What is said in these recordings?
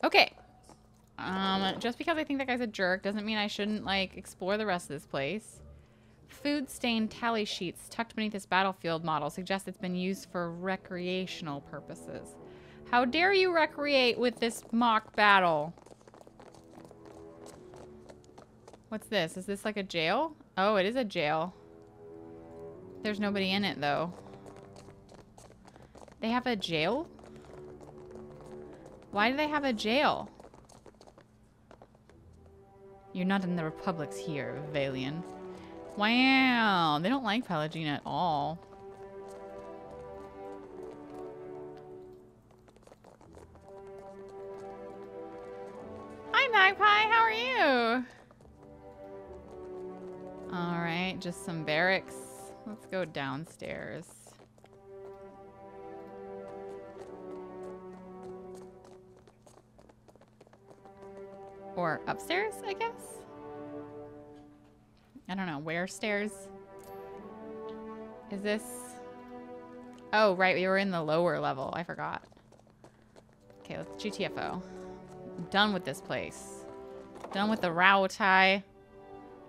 Okay. Just because I think that guy's a jerk doesn't mean I shouldn't, like, explore the rest of this place. Food-stained tally sheets tucked beneath this battlefield model suggest it's been used for recreational purposes. How dare you recreate with this mock battle? What's this? Is this like a jail? Oh, it is a jail. There's nobody in it, though. They have a jail? Why do they have a jail? You're not in the Republics here, Valian. Wow, they don't like Pallegina at all. Hi, Magpie, how are you? Alright, just some barracks. Let's go downstairs. Or upstairs, I guess? I don't know, where stairs? Is this... Oh, right, we were in the lower level. I forgot. Okay, let's GTFO. I'm done with this place. Done with the Rautai.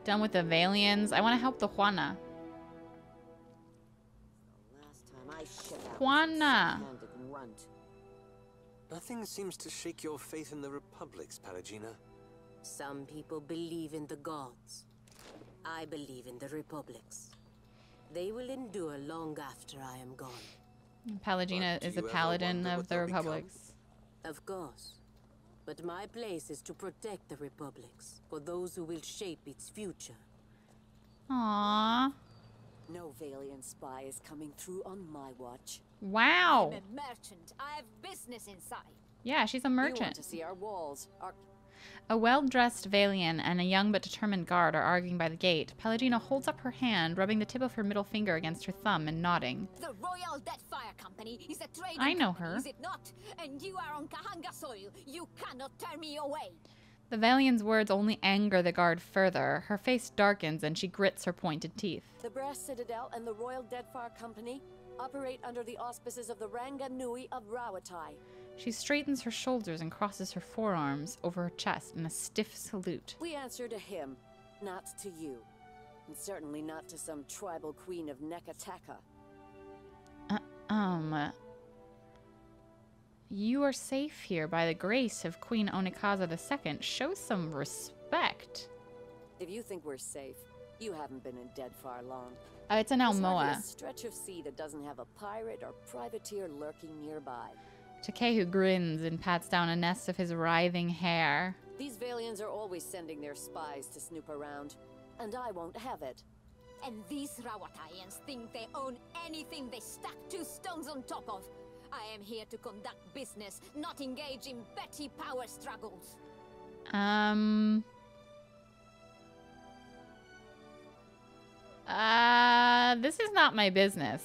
Done with the Valians. I want to help the Juana. Juana! Nothing seems to shake your faith in the Republics, Pallegina. Some people believe in the gods. I believe in the Republics. They will endure long after I am gone. Pallegina is a paladin of the Republics. Of course. But my place is to protect the Republics for those who will shape its future. Aww. No Valian spy is coming through on my watch. Wow. I'm a merchant. I have business inside. Yeah, she's a You merchant. want to see our walls? A well-dressed Valian and a young but determined guard are arguing by the gate. Pallegina holds up her hand, rubbing the tip of her middle finger against her thumb and nodding. The Royal Deadfire Company is a trading I know company, her. is it not? And you are on Kahanga soil. You cannot turn me away. The Valian's words only anger the guard further. Her face darkens and she grits her pointed teeth. The Brass Citadel and the Royal Deadfire Company operate under the auspices of the Ranga Nui of Rawatai. She straightens her shoulders and crosses her forearms over her chest in a stiff salute. We answer to him, not to you. And certainly not to some tribal queen of Nekataka. You are safe here by the grace of Queen Onikaza II. Show some respect. If you think we're safe, you haven't been in Deadfire long. It's an There's hardly Almoa. a stretch of sea that doesn't have a pirate or privateer lurking nearby. Takehu grins and pats down a nest of his writhing hair. These Valians are always sending their spies to snoop around, and I won't have it. And these Rawataians think they own anything they stack 2 stones on top of. I am here to conduct business, not engage in petty power struggles. This is not my business.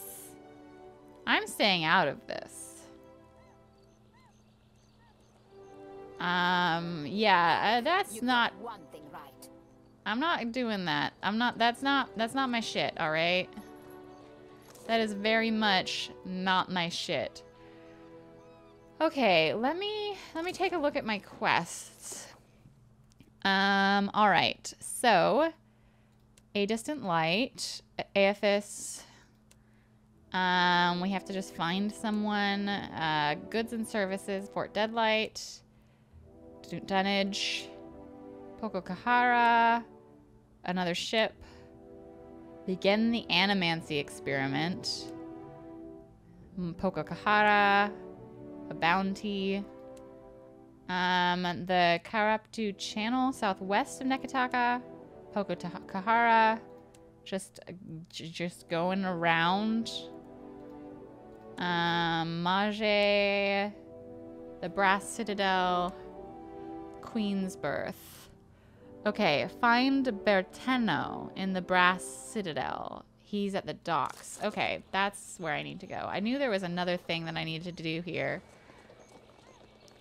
I'm staying out of this. Yeah, that's You not... got one thing right. I'm not doing that. That's not my shit, alright? That is very much not my shit. Okay, let me take a look at my quests. Alright. So, A Distant Light, Aethys. We have to just find someone. Goods and Services, Port Deadlight, Dunnage, Pokokahara, another ship. Begin the Animancy Experiment. Pokokahara, a bounty. The Karaptu Channel, southwest of Nekataka. Pokokahara, just going around. Mage, the Brass Citadel, Queen's Birth. Okay, find Berteno in the Brass Citadel. He's at the docks. Okay, that's where I need to go. I knew there was another thing that I needed to do here.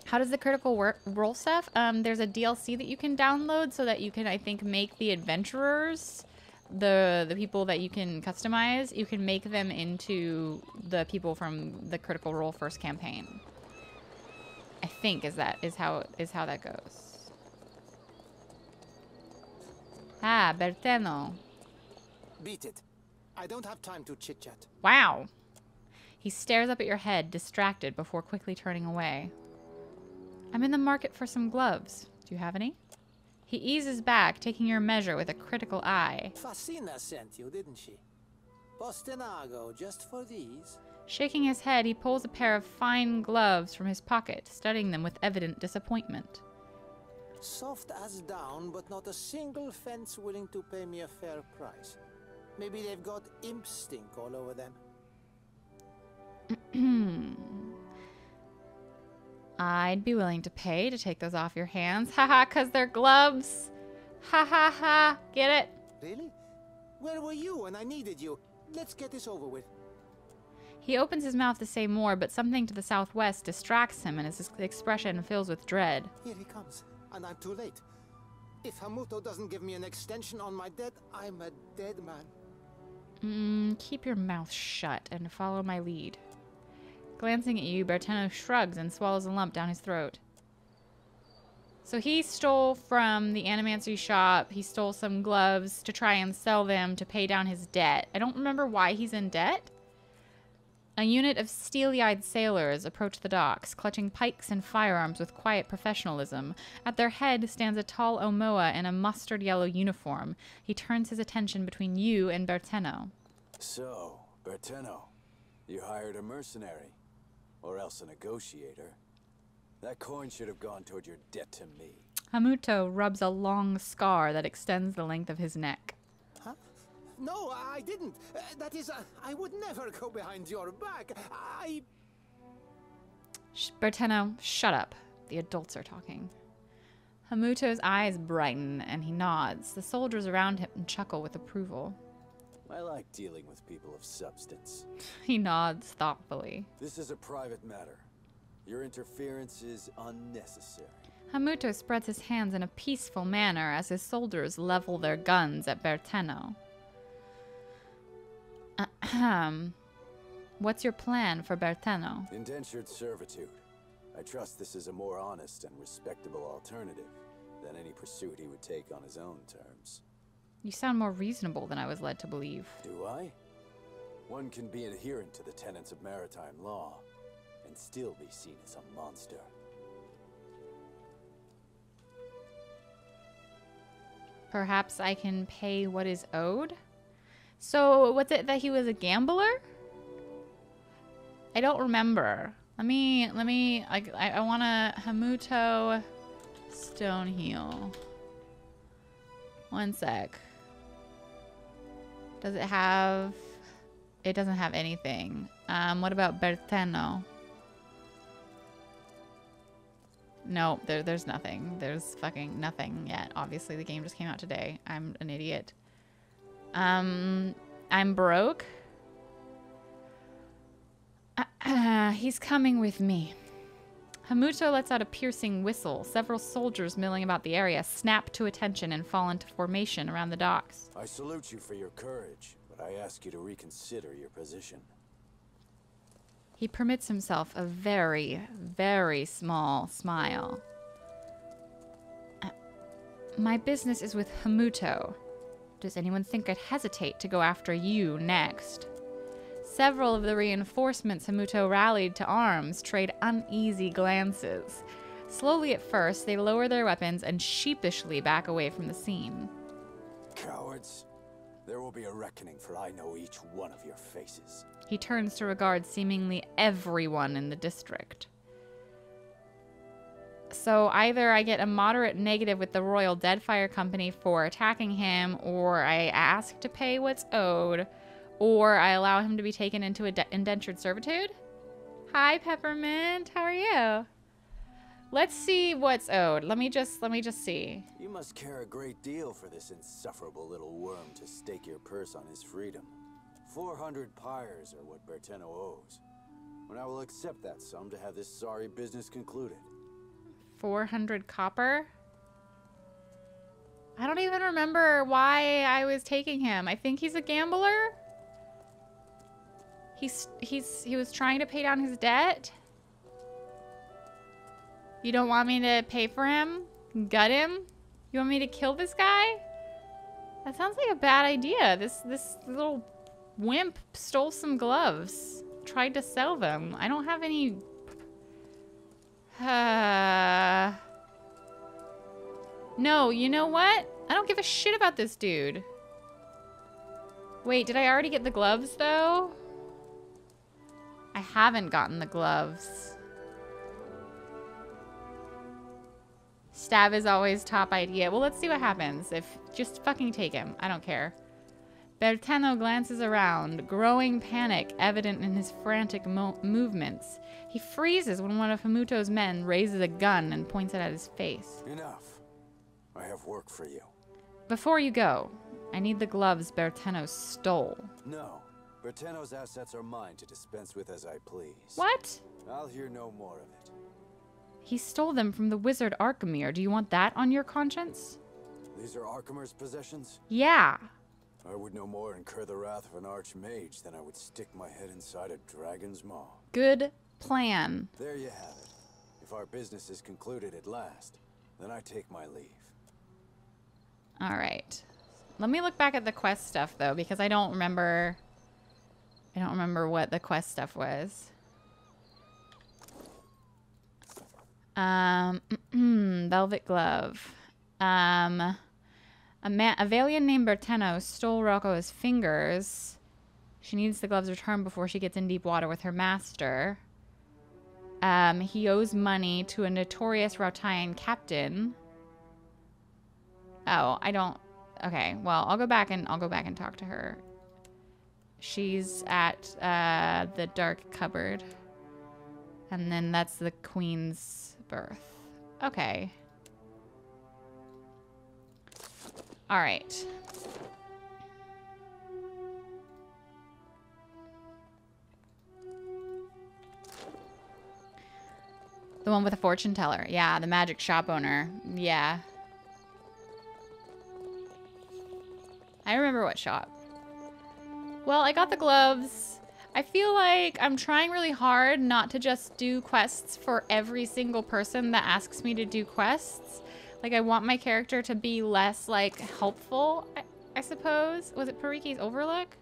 How does the critical role stuff? There's a DLC that you can download so that you can, I think, make the adventurers, the people that you can customize, you can make them into the people from the Critical Role first campaign. I think is how that goes. Ah, Berteno. Beat it. I don't have time to chit-chat. Wow. He stares up at your head, distracted, before quickly turning away. I'm in the market for some gloves. Do you have any? He eases back, taking your measure with a critical eye. Fascina sent you, didn't she? Postinago, just for these? Shaking his head, he pulls a pair of fine gloves from his pocket, studying them with evident disappointment. Soft as down, but not a single fence willing to pay me a fair price. Maybe they've got imp stink all over them. I'd be willing to pay to take those off your hands. Haha, 'cause they're gloves. Ha ha ha. Get it? Really? Where were you when I needed you? Let's get this over with. He opens his mouth to say more, but something to the southwest distracts him and his expression fills with dread. Here he comes, and I'm too late. If Hamuto doesn't give me an extension on my debt, I'm a dead man. Keep your mouth shut and follow my lead. Glancing at you, Berteno shrugs and swallows a lump down his throat. So he stole from the animancy shop. He stole some gloves to try and sell them to pay down his debt. I don't remember why he's in debt. A unit of steely-eyed sailors approach the docks, clutching pikes and firearms with quiet professionalism. At their head stands a tall Omoa in a mustard-yellow uniform. He turns his attention between you and Berteno. So, Berteno, you hired a mercenary, or else a negotiator. That coin should have gone toward your debt to me. Hamuto rubs a long scar that extends the length of his neck. Huh? No, I didn't. That is, I would never go behind your back. Berteno, shut up. The adults are talking. Hamuto's eyes brighten and he nods. The soldiers around him chuckle with approval. I like dealing with people of substance. He nods thoughtfully. This is a private matter. Your interference is unnecessary. Hamuto spreads his hands in a peaceful manner as his soldiers level their guns at Berteno. Ahem. What's your plan for Berteno? Indentured servitude. I trust this is a more honest and respectable alternative than any pursuit he would take on his own terms. You sound more reasonable than I was led to believe. Do I? One can be adherent to the tenets of maritime law and still be seen as a monster. Perhaps I can pay what is owed? So, what's it that he was a gambler? I don't remember. I want to Hamuto Stoneheel. One sec. Does it have... It doesn't have anything. What about Berteno? No, there's nothing. There's fucking nothing yet. Obviously, the game just came out today. I'm an idiot. I'm broke. He's coming with me. Hamuto lets out a piercing whistle. Several soldiers milling about the area snap to attention and fall into formation around the docks. I salute you for your courage, but I ask you to reconsider your position. He permits himself a very, very small smile. My business is with Hamuto. Does anyone think I'd hesitate to go after you next? Several of the reinforcements Hamuto rallied to arms trade uneasy glances. Slowly at first, they lower their weapons and sheepishly back away from the scene. Cowards. There will be a reckoning, for I know each one of your faces. He turns to regard seemingly everyone in the district. So either I get a moderate negative with the Royal Deadfire Company for attacking him, or I ask to pay what's owed, or I allow him to be taken into indentured servitude? Hi, Peppermint. How are you? Let's see what's owed. Let me just see. You must care a great deal for this insufferable little worm to stake your purse on his freedom. 400 pyres are what Berteno owes. And I will accept that sum to have this sorry business concluded. 400 copper? I don't even remember why I was taking him. I think he's a gambler. He was trying to pay down his debt. You don't want me to pay for him? Gut him? You want me to kill this guy? That sounds like a bad idea. This little wimp stole some gloves. Tried to sell them. I don't have any... No, you know what? I don't give a shit about this dude. Wait, did I already get the gloves, though? I haven't gotten the gloves. Stab is always top idea. Well, let's see what happens. Just fucking take him. I don't care. Berteno glances around, growing panic evident in his frantic movements. He freezes when one of Hamuto's men raises a gun and points it at his face. Enough. I have work for you. Before you go, I need the gloves Berteno stole. No. Berteno's assets are mine to dispense with as I please. What? I'll hear no more of it. He stole them from the wizard Arkhamir. Do you want that on your conscience? These are Arkhamir's possessions? Yeah. I would no more incur the wrath of an archmage than I would stick my head inside a dragon's maw. Good plan. There you have it. If our business is concluded at last, then I take my leave. All right. Let me look back at the quest stuff, though, because I don't remember what the quest stuff was. Velvet glove. A Valian named Berteno stole Rocco's fingers. She needs the gloves returned before she gets in deep water with her master. He owes money to a notorious Rautian captain. Oh, I don't... Okay, well, I'll go back and talk to her. She's at the dark cupboard. And then that's the Queen's birth. Okay. All right. The one with the fortune teller. Yeah, the magic shop owner. Yeah. I remember what shop. Well, I got the gloves. I feel like I'm trying really hard not to just do quests for every single person that asks me to do quests. Like, I want my character to be less, like, helpful, I suppose. Was it Pariki's Overlook?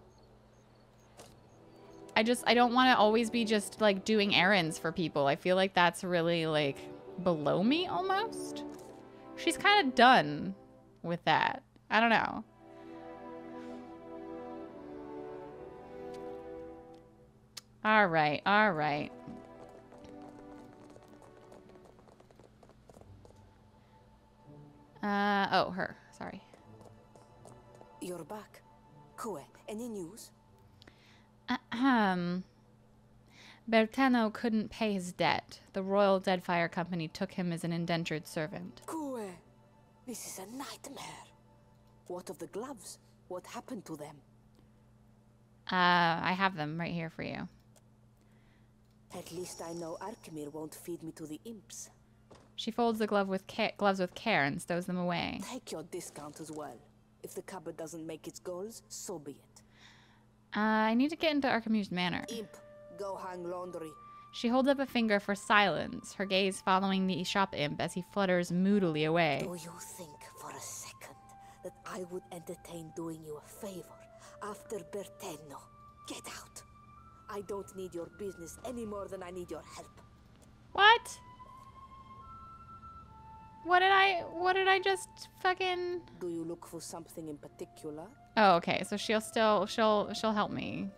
I don't want to always be just, like, doing errands for people. I feel like that's really, like, below me, almost. She's kind of done with that. I don't know. All right, all right. Oh, her. Sorry. You're back. Kue, any news? Berteno couldn't pay his debt. The Royal Deadfire Company took him as an indentured servant. Kue, this is a nightmare. What of the gloves? What happened to them? I have them right here for you. At least I know Arkhamir won't feed me to the imps. She folds the gloves with care and stows them away. Take your discount as well. If the cupboard doesn't make its goals, so be it. I need to get into Arkhamir's manor. Imp, go hang laundry. She holds up a finger for silence, her gaze following the shop imp as he flutters moodily away. Do you think for a second that I would entertain doing you a favor after Berteno? Get out. I don't need your business any more than I need your help. What? What did I just fucking... Do you look for something in particular? Oh, okay. So she'll help me.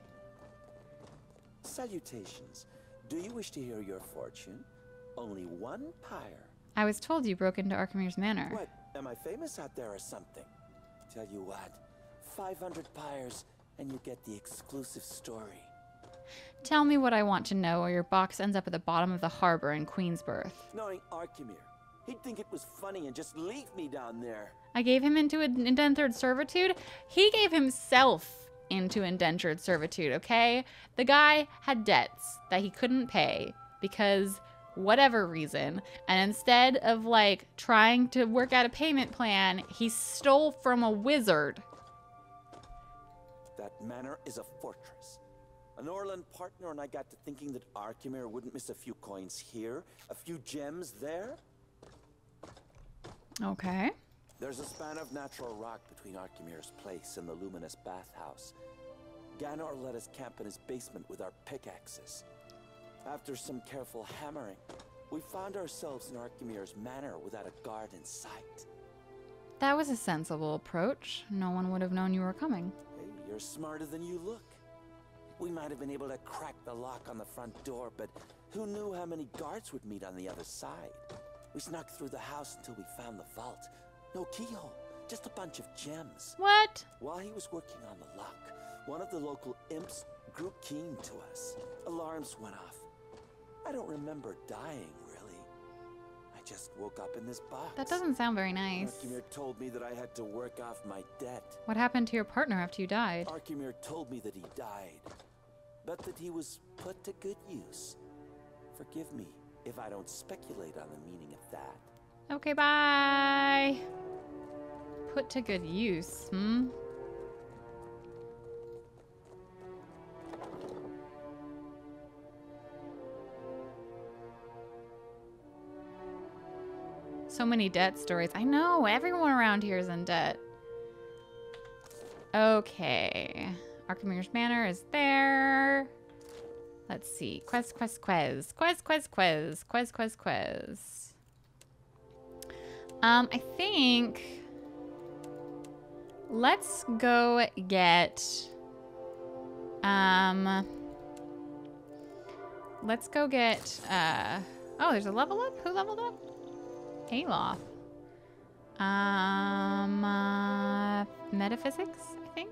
Salutations. Do you wish to hear your fortune? Only one pyre. I was told you broke into Arkhamir's manor. What? Am I famous out there or something? Tell you what, 500 pyres and you get the exclusive story. Tell me what I want to know, or your box ends up at the bottom of the harbor in Queensbirth. Knowing Arkhamir, he'd think it was funny and just leave me down there. I gave him into indentured servitude? He gave himself into indentured servitude, okay? The guy had debts that he couldn't pay because whatever reason, and instead of, like, trying to work out a payment plan, he stole from a wizard. That manor is a fortress. An Orland partner and I got to thinking that Arkemir wouldn't miss a few coins here, a few gems there. Okay. There's a span of natural rock between Arkemir's place and the luminous bathhouse. Ganor let us camp in his basement with our pickaxes. After some careful hammering, we found ourselves in Arkemir's manor without a guard in sight. That was a sensible approach. No one would have known you were coming. Hey, you're smarter than you look. We might have been able to crack the lock on the front door, but who knew how many guards would meet on the other side? We snuck through the house until we found the vault. No keyhole, just a bunch of gems. What? While he was working on the lock, one of the local imps grew keen to us. Alarms went off. I don't remember dying, really. I just woke up in this box. That doesn't sound very nice. Arkemir told me that I had to work off my debt. What happened to your partner after you died? Arkemir told me that he died, but that he was put to good use. Forgive me if I don't speculate on the meaning of that. Okay, bye. Put to good use, hmm? So many debt stories. I know, everyone around here is in debt. Okay. Arkemir's Manor is there. Let's see. Quest. I think let's go get oh, there's a level up? Who leveled up? Aloth. Metaphysics, I think.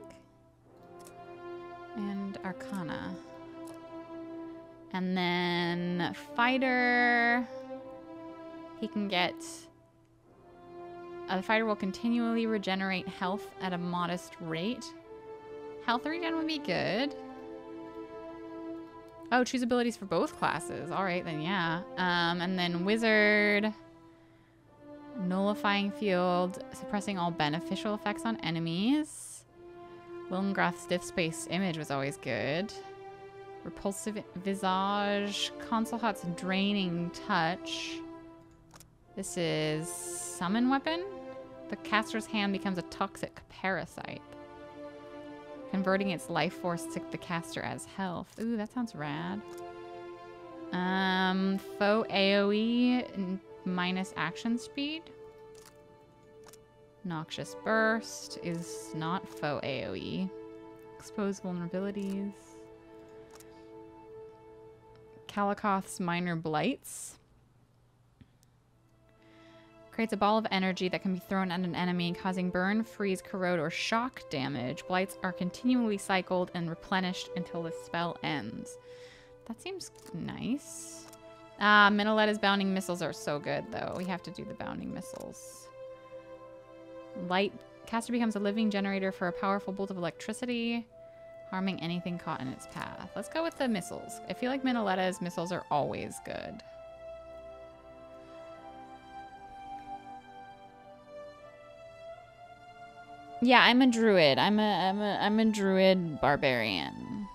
And Arcana. And then Fighter. He can get... the fighter will continually regenerate health at a modest rate. Health regen would be good. Oh, choose abilities for both classes. All right, then yeah. And then Wizard. Nullifying field, suppressing all beneficial effects on enemies. Wilmgrath's Stiff Space Image was always good. Repulsive Visage. Console Hot's Draining Touch. This is Summon Weapon. The caster's hand becomes a toxic parasite, converting its life force to the caster as health. Ooh, that sounds rad. Foe AoE minus action speed. Noxious Burst is not foe AoE. Expose vulnerabilities. Kalikoth's Minor Blights. Creates a ball of energy that can be thrown at an enemy, causing burn, freeze, corrode, or shock damage. Blights are continually cycled and replenished until the spell ends. That seems nice. Minnaletta's bounding missiles are so good, though. We have to do the bounding missiles. Light. Caster becomes a living generator for a powerful bolt of electricity, harming anything caught in its path. Let's go with the missiles. I feel like Minnaletta's missiles are always good. Yeah, I'm a druid. I'm a druid barbarian.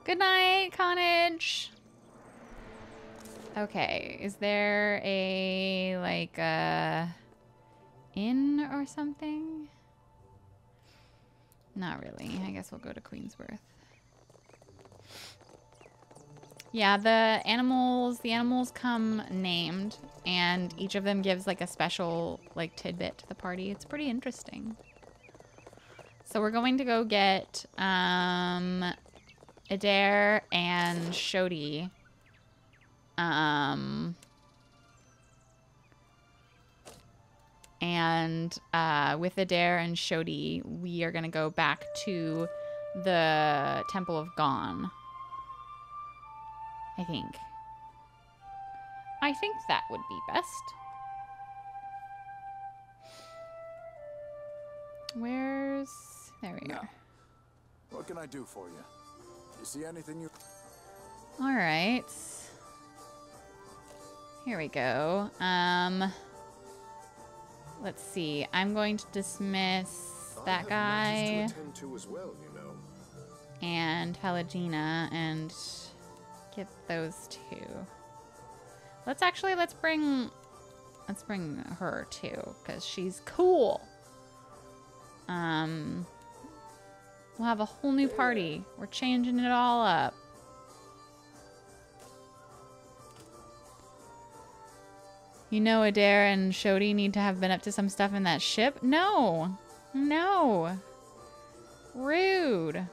Good night, Connage. Okay, is there a like inn or something? Not really. I guess we'll go to Queensworth. Yeah, the animals come named, and each of them gives like a special like tidbit to the party. It's pretty interesting. So we're going to go get Adair and Shodi. With Adair and Shodi, we are gonna go back to the Temple of Gon. I think that would be best. Where's... There we are. What can I do for you? You see anything you... All right. Here we go. Let's see. I'm going to dismiss that I guy have matters to attend to as well, you know. and Pelagina and get those two. Let's bring her too, because she's cool. We'll have a whole new party. We're changing it all up. You know Adair and Shodi need to have been up to some stuff in that ship? No. No. Rude.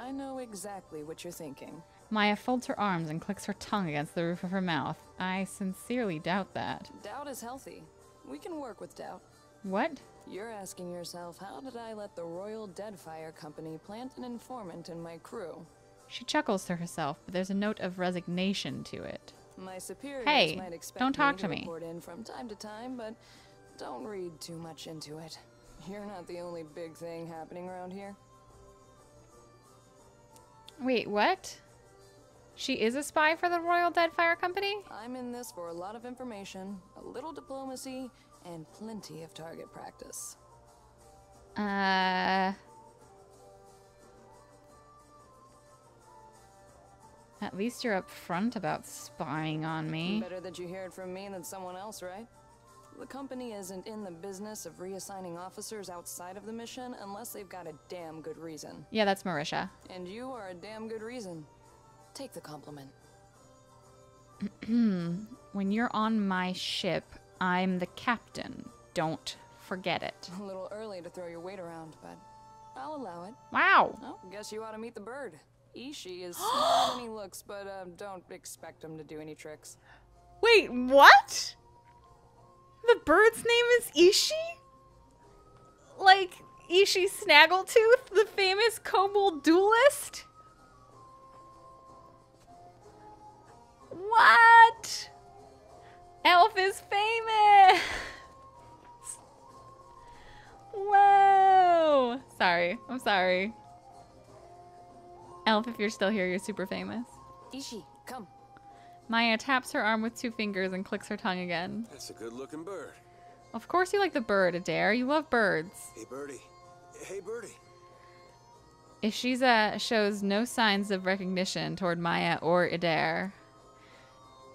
I know exactly what you're thinking. Maya folds her arms and clicks her tongue against the roof of her mouth. I sincerely doubt that. Doubt is healthy. We can work with doubt. What? You're asking yourself, how did I let the Royal Deadfire Company plant an informant in my crew? She chuckles to herself, but there's a note of resignation to it. My superiors Hey, might expect don't talk to me me. to report in from time to time, but don't read too much into it. You're not the only big thing happening around here. Wait, what? She is a spy for the Royal Deadfire Company? I'm in this for a lot of information, a little diplomacy, and plenty of target practice. At least you're upfront about spying on me. Better that you hear it from me than someone else, right? The company isn't in the business of reassigning officers outside of the mission unless they've got a damn good reason. Yeah, that's Marisha. And you are a damn good reason. Take the compliment. When you're on my ship, I'm the captain. Don't forget it. A little early to throw your weight around, but I'll allow it. Wow. Oh, guess you ought to meet the bird. Ishi is smaller than he looks, but don't expect him to do any tricks. Wait, what? The bird's name is Ishi? Like Ishi Snaggletooth, the famous kobold duelist? What? Elf is famous! Whoa! Sorry, I'm sorry. Elf, if you're still here, you're super famous. Ishi, come. Maya taps her arm with two fingers and clicks her tongue again. That's a good-looking bird. Of course you like the bird, Adair. You love birds. Hey, birdie. Hey, birdie. Ishiza shows no signs of recognition toward Maya or Adair.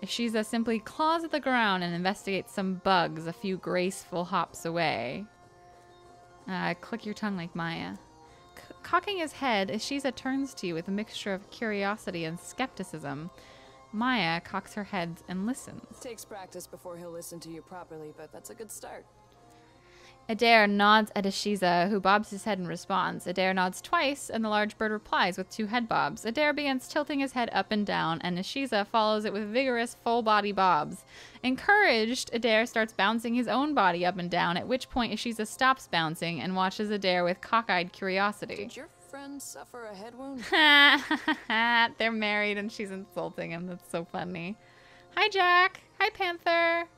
Ishiza simply claws at the ground and investigates some bugs a few graceful hops away. Click your tongue like Maya. Cocking his head, Ishiza turns to you with a mixture of curiosity and skepticism. Maya cocks her head and listens. Takes practice before he'll listen to you properly, but that's a good start. Adair nods at Ishiza, who bobs his head in response. Adair nods twice, and the large bird replies with two head bobs. Adair begins tilting his head up and down, and Ishiza follows it with vigorous full-body bobs. Encouraged, Adair starts bouncing his own body up and down, at which point Ishiza stops bouncing and watches Adair with cockeyed curiosity. Did your friend suffer a head wound? They're married, and she's insulting him. That's so funny. Hi, Jack. Hi, Panther.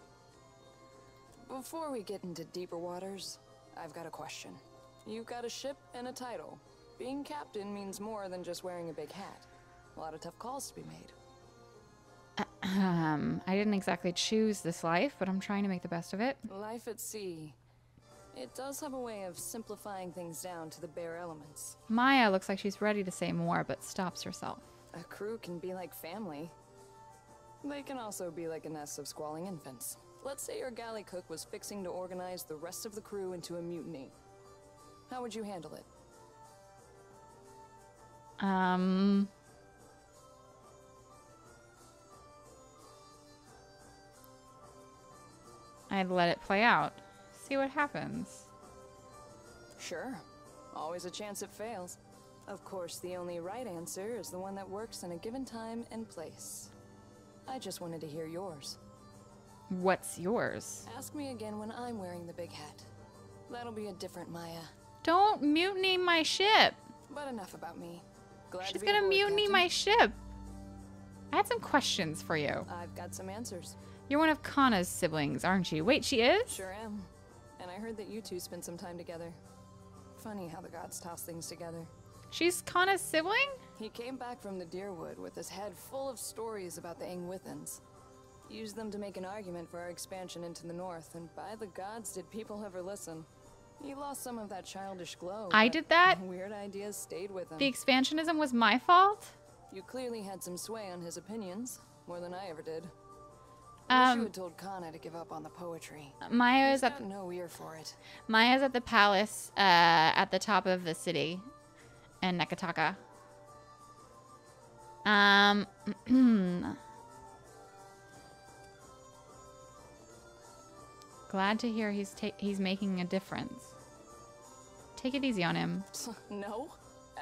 Before we get into deeper waters, I've got a question. You've got a ship and a title. Being captain means more than just wearing a big hat. A lot of tough calls to be made. I didn't exactly choose this life, but I'm trying to make the best of it. Life at sea. It does have a way of simplifying things down to the bare elements. Maya looks like she's ready to say more, but stops herself. A crew can be like family. They can also be like a nest of squalling infants. Let's say your galley cook was fixing to organize the rest of the crew into a mutiny. How would you handle it? I'd let it play out. See what happens. Sure. Always a chance it fails. Of course, the only right answer is the one that works in a given time and place. I just wanted to hear yours. What's yours? Ask me again when I'm wearing the big hat. That'll be a different Maya. Don't mutiny my ship. But enough about me. Glad She's to be gonna aboard, mutiny Captain. my ship. I had some questions for you. I've got some answers. You're one of Kana's siblings, aren't you? Wait, she is? Sure am. And I heard that you two spent some time together. Funny how the gods toss things together. She's Kana's sibling? He came back from the Deerwood with his head full of stories about the Angwithans. Used them to make an argument for our expansion into the north, and by the gods, did people ever listen? He lost some of that childish glow. I did that? Weird ideas stayed with him. The expansionism was my fault? You clearly had some sway on his opinions, more than I ever did. I wish you had told Kana to give up on the poetry. Maya's He's got no ear for it. Maya's at the palace at the top of the city in Nekataka. Glad to hear he's making a difference. Take it easy on him. No.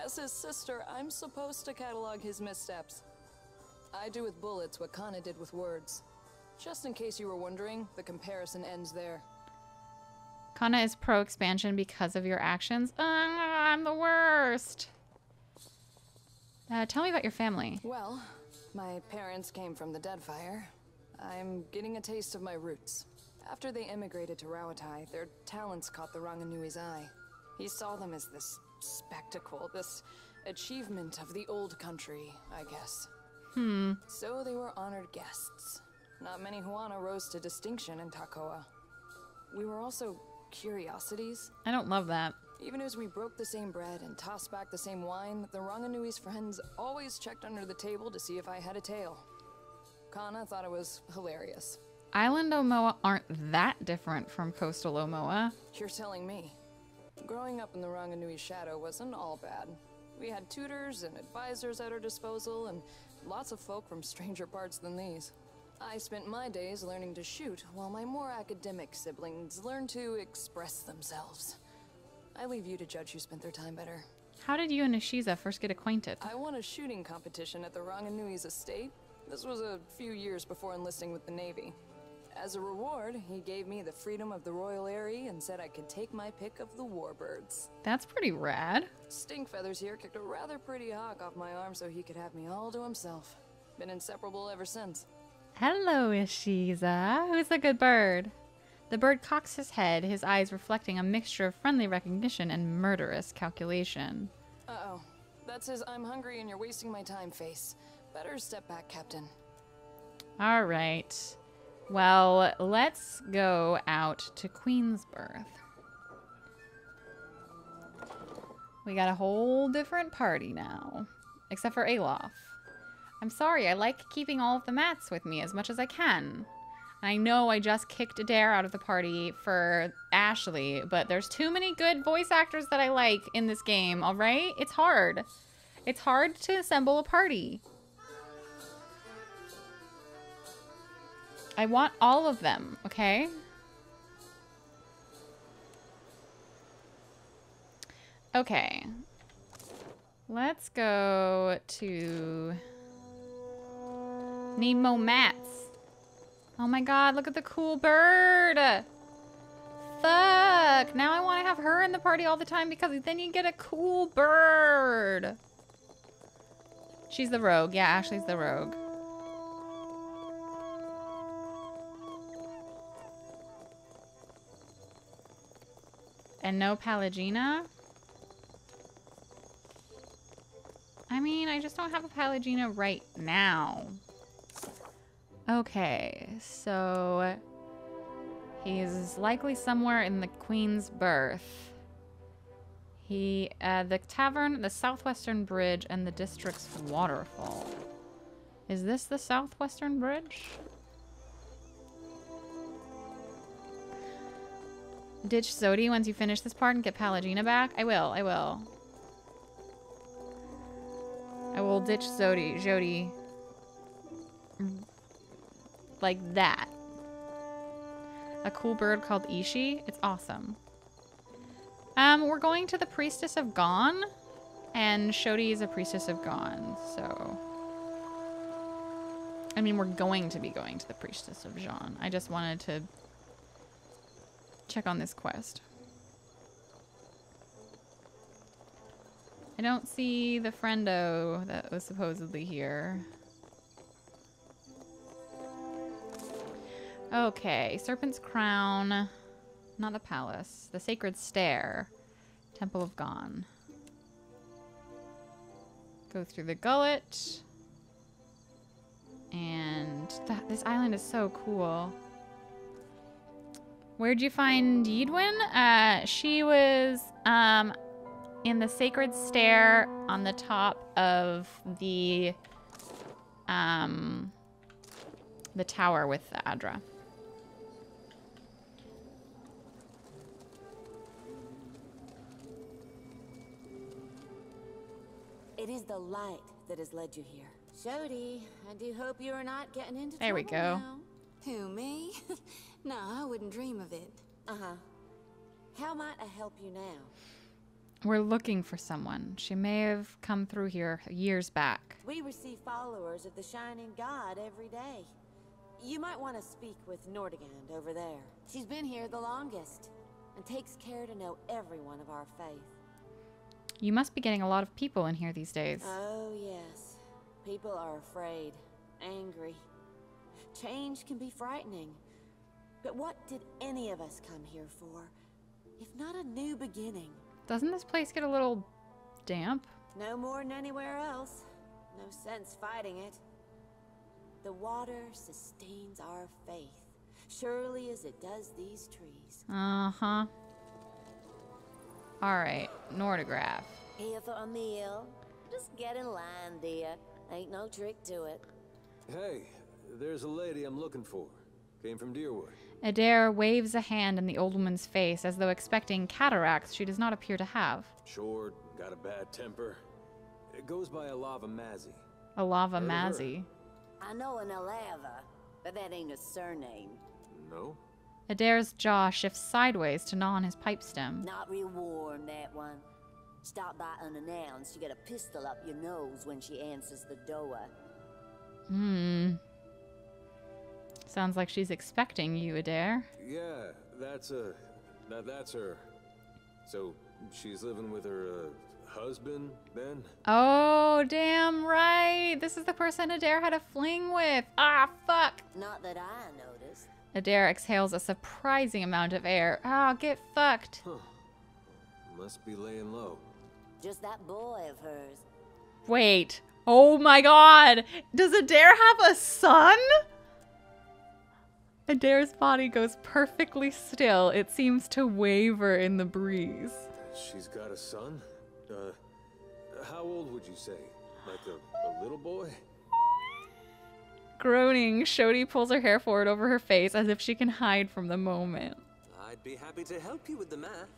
As his sister, I'm supposed to catalog his missteps. I do with bullets what Kana did with words. Just in case you were wondering, the comparison ends there. Kana is pro-expansion because of your actions. I'm the worst. Tell me about your family. Well, my parents came from the Deadfire. I'm getting a taste of my roots. After they immigrated to Rawatai, their talents caught the Ranganui's eye. He saw them as this spectacle, this achievement of the old country, I guess. So they were honored guests. Not many Huana rose to distinction in Takoa. We were also curiosities. I don't love that. Even as we broke the same bread and tossed back the same wine, the Ranganui's friends always checked under the table to see if I had a tail. Kana thought it was hilarious. Island Omoa aren't that different from coastal Omoa. You're telling me. Growing up in the Ranganui's shadow wasn't all bad. We had tutors and advisors at our disposal, and lots of folk from stranger parts than these. I spent my days learning to shoot, while my more academic siblings learned to express themselves. I leave you to judge who spent their time better. How did you and Ishiza first get acquainted? I won a shooting competition at the Ranganui's estate. This was a few years before enlisting with the Navy. As a reward, he gave me the freedom of the Royal Eyrie and said I could take my pick of the warbirds. That's pretty rad. Stinkfeathers here kicked a rather pretty hawk off my arm so he could have me all to himself. Been inseparable ever since. Hello, Ishiza. Who's the good bird? The bird cocks his head, his eyes reflecting a mixture of friendly recognition and murderous calculation. Uh-oh. That's his I'm hungry and you're wasting my time face. Better step back, Captain. All right. Well, let's go out to Queensbirth. We got a whole different party now. Except for Alof. I'm sorry, I like keeping all of the mats with me as much as I can. I know I just kicked Adair out of the party for Ashley, but there's too many good voice actors that I like in this game, alright? It's hard. It's hard to assemble a party. I want all of them, okay? Okay. Let's go to... Need more mats. Oh my god, look at the cool bird! Fuck! Now I want to have her in the party all the time because then you get a cool bird! She's the rogue. Yeah, Ashley's the rogue. And no Palagina? I mean, I just don't have a Palagina right now. Okay, so he's likely somewhere in the Queen's Birth. The tavern, the Southwestern Bridge, and the district's waterfall. Is this the Southwestern Bridge? Ditch Zodi once you finish this part and get Palagina back? I will. I will ditch Jody. Like that. A cool bird called Ishi. It's awesome. We're going to the Priestess of Gone. And Shodi is a Priestess of Gone, so... I mean, we're going to be going to the Priestess of Jean. I just wanted to check on this quest. I don't see the friendo that was supposedly here. Okay, Serpent's Crown. Not the palace. The Sacred Stair. Temple of Gone. Go through the gullet. And this island is so cool. Where'd you find Yidwin? She was in the sacred stair on the top of the tower with the Adra. It is the light that has led you here. Shodi, I do hope you are not getting into There we go. now. Who, me? No, I wouldn't dream of it. Uh-huh. How might I help you now? We're looking for someone. She may have come through here years back. We receive followers of the Shining God every day. You might want to speak with Nordegand over there. She's been here the longest and takes care to know everyone of our faith. You must be getting a lot of people in here these days. Oh, yes. People are afraid, angry. Change can be frightening. But what did any of us come here for, if not a new beginning? Doesn't this place get a little damp? No more than anywhere else. No sense fighting it. The water sustains our faith, surely as it does these trees. Uh-huh. Alright, Nordograph. Here for a meal? Just get in line, dear. Ain't no trick to it. Hey, there's a lady I'm looking for. Came from Deerwood. Adair waves a hand in the old woman's face as though expecting cataracts she does not appear to have. Short, got a bad temper. It goes by a lava mazzy. A lava Heard of her? mazzy. I know an Alava, but that ain't a surname. No? Adair's jaw shifts sideways to gnaw on his pipe stem. Not real warm, that one. Stop by unannounced, you get a pistol up your nose when she answers the door. Sounds like she's expecting you, Adair. Yeah, that's her. So, she's living with her, husband, then? Oh, damn right. This is the person Adair had a fling with. Ah, fuck. Not that I noticed. Adair exhales a surprising amount of air. Ah, get fucked. Huh. Must be laying low. Just that boy of hers. Wait. Oh my god. Does Adair have a son? Adair's body goes perfectly still. It seems to waver in the breeze. She's got a son? How old would you say? Like a little boy? Groaning, Shodi pulls her hair forward over her face as if she can hide from the moment. I'd be happy to help you with the math.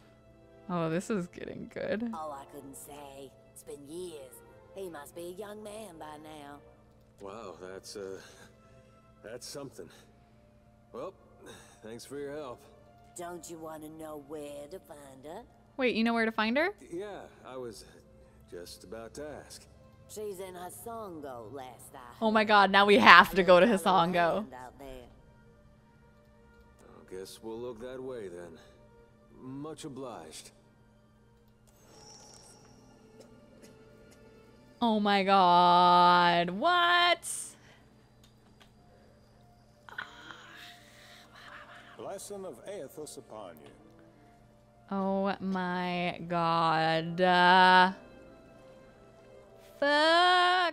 Oh, this is getting good. Oh, I couldn't say. It's been years. He must be a young man by now. Wow, that's something. Well, thanks for your help. Don't you want to know where to find her? Wait, you know where to find her? Yeah, I was just about to ask. She's in Hasongo last I heard. Oh my god, now we have to go to Hasongo. Out there. I guess we'll look that way then. Much obliged. Oh my god. What? Blessing of Aethos upon you. Oh my god. Fuck.